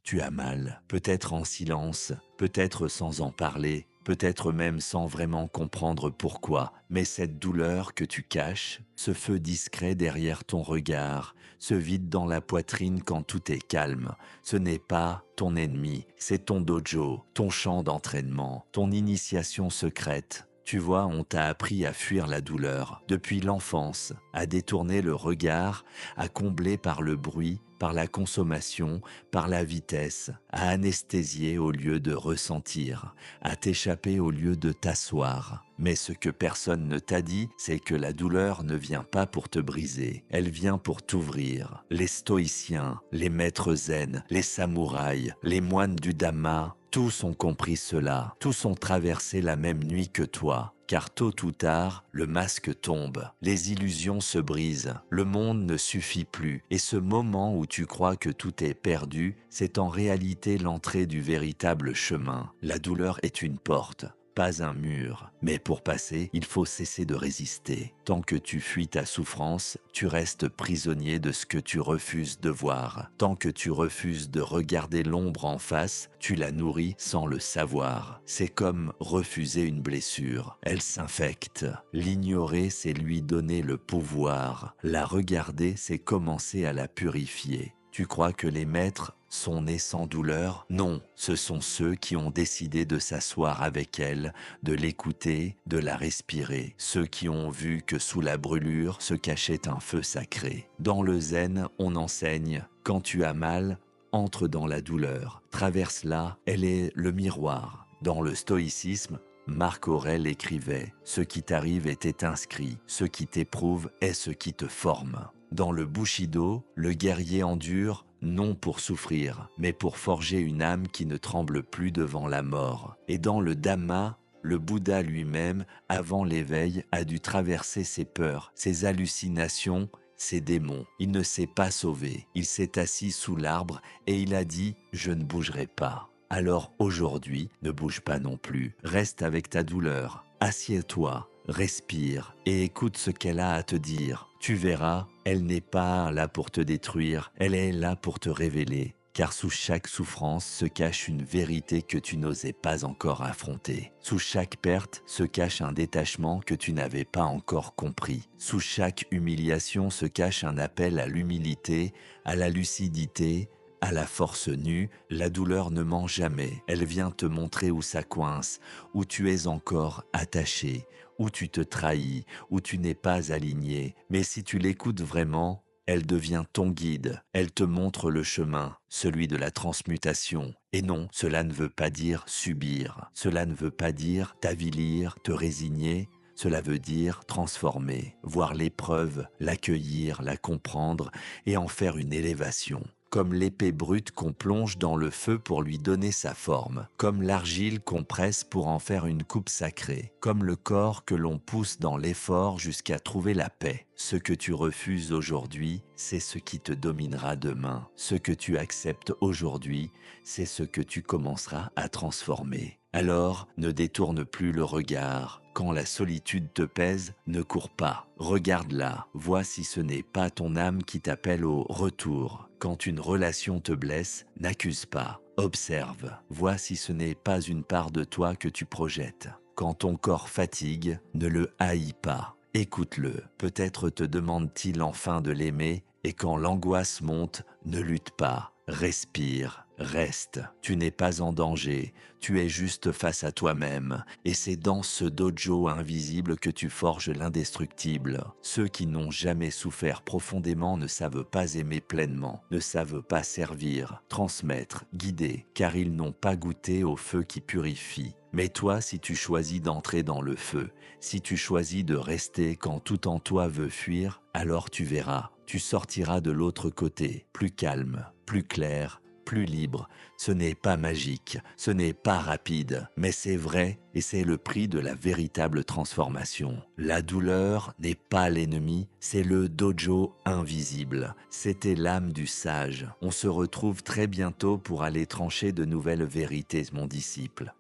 Tu as mal, peut-être en silence, peut-être sans en parler, peut-être même sans vraiment comprendre pourquoi, mais cette douleur que tu caches, ce feu discret derrière ton regard, ce vide dans la poitrine quand tout est calme, ce n'est pas ton ennemi, c'est ton dojo, ton champ d'entraînement, ton initiation secrète. Tu vois, on t'a appris à fuir la douleur, depuis l'enfance, à détourner le regard, à combler par le bruit, par la consommation, par la vitesse, à anesthésier au lieu de ressentir, à t'échapper au lieu de t'asseoir. Mais ce que personne ne t'a dit, c'est que la douleur ne vient pas pour te briser, elle vient pour t'ouvrir. Les stoïciens, les maîtres zen, les samouraïs, les moines du Dhamma, tous ont compris cela, tous ont traversé la même nuit que toi. Car tôt ou tard, le masque tombe, les illusions se brisent, le monde ne suffit plus, et ce moment où tu crois que tout est perdu, c'est en réalité l'entrée du véritable chemin. La douleur est une porte, pas un mur. Mais pour passer, il faut cesser de résister. Tant que tu fuis ta souffrance, tu restes prisonnier de ce que tu refuses de voir. Tant que tu refuses de regarder l'ombre en face, tu la nourris sans le savoir. C'est comme refuser une blessure. Elle s'infecte. L'ignorer, c'est lui donner le pouvoir. La regarder, c'est commencer à la purifier. Tu crois que les maîtres sont nés sans douleur? Non, ce sont ceux qui ont décidé de s'asseoir avec elle, de l'écouter, de la respirer. Ceux qui ont vu que sous la brûlure se cachait un feu sacré. Dans le zen, on enseigne, quand tu as mal, entre dans la douleur. Traverse-la, elle est le miroir. Dans le stoïcisme, Marc Aurèle écrivait « Ce qui t'arrive était inscrit, ce qui t'éprouve est ce qui te forme ». Dans le Bushido, le guerrier endure non pour souffrir, mais pour forger une âme qui ne tremble plus devant la mort. Et dans le Dhamma, le Bouddha lui-même, avant l'éveil, a dû traverser ses peurs, ses hallucinations, ses démons. Il ne s'est pas sauvé. Il s'est assis sous l'arbre et il a dit « Je ne bougerai pas ». Alors aujourd'hui, ne bouge pas non plus. Reste avec ta douleur. Assieds-toi, respire et écoute ce qu'elle a à te dire. Tu verras, elle n'est pas là pour te détruire, elle est là pour te révéler. Car sous chaque souffrance se cache une vérité que tu n'osais pas encore affronter. Sous chaque perte se cache un détachement que tu n'avais pas encore compris. Sous chaque humiliation se cache un appel à l'humilité, à la lucidité, à la force nue. La douleur ne ment jamais. Elle vient te montrer où ça coince, où tu es encore attaché, où tu te trahis, où tu n'es pas aligné. Mais si tu l'écoutes vraiment, elle devient ton guide. Elle te montre le chemin, celui de la transmutation. Et non, cela ne veut pas dire subir. Cela ne veut pas dire t'avilir, te résigner. Cela veut dire transformer, voir l'épreuve, l'accueillir, la comprendre et en faire une élévation. Comme l'épée brute qu'on plonge dans le feu pour lui donner sa forme, comme l'argile qu'on presse pour en faire une coupe sacrée, comme le corps que l'on pousse dans l'effort jusqu'à trouver la paix. Ce que tu refuses aujourd'hui, c'est ce qui te dominera demain. Ce que tu acceptes aujourd'hui, c'est ce que tu commenceras à transformer. Alors, ne détourne plus le regard. Quand la solitude te pèse, ne cours pas. Regarde-la, vois si ce n'est pas ton âme qui t'appelle au retour. Quand une relation te blesse, n'accuse pas. Observe, vois si ce n'est pas une part de toi que tu projettes. Quand ton corps fatigue, ne le haïs pas. Écoute-le, peut-être te demande-t-il enfin de l'aimer, et quand l'angoisse monte, ne lutte pas. Respire, reste, tu n'es pas en danger, tu es juste face à toi-même, et c'est dans ce dojo invisible que tu forges l'indestructible. Ceux qui n'ont jamais souffert profondément ne savent pas aimer pleinement, ne savent pas servir, transmettre, guider, car ils n'ont pas goûté au feu qui purifie. Mais toi, si tu choisis d'entrer dans le feu, si tu choisis de rester quand tout en toi veut fuir, alors tu verras, tu sortiras de l'autre côté, plus calme, plus clair, plus libre. Ce n'est pas magique, ce n'est pas rapide, mais c'est vrai et c'est le prix de la véritable transformation. La douleur n'est pas l'ennemi, c'est le dojo invisible. C'était l'âme du sage. On se retrouve très bientôt pour aller trancher de nouvelles vérités, mon disciple.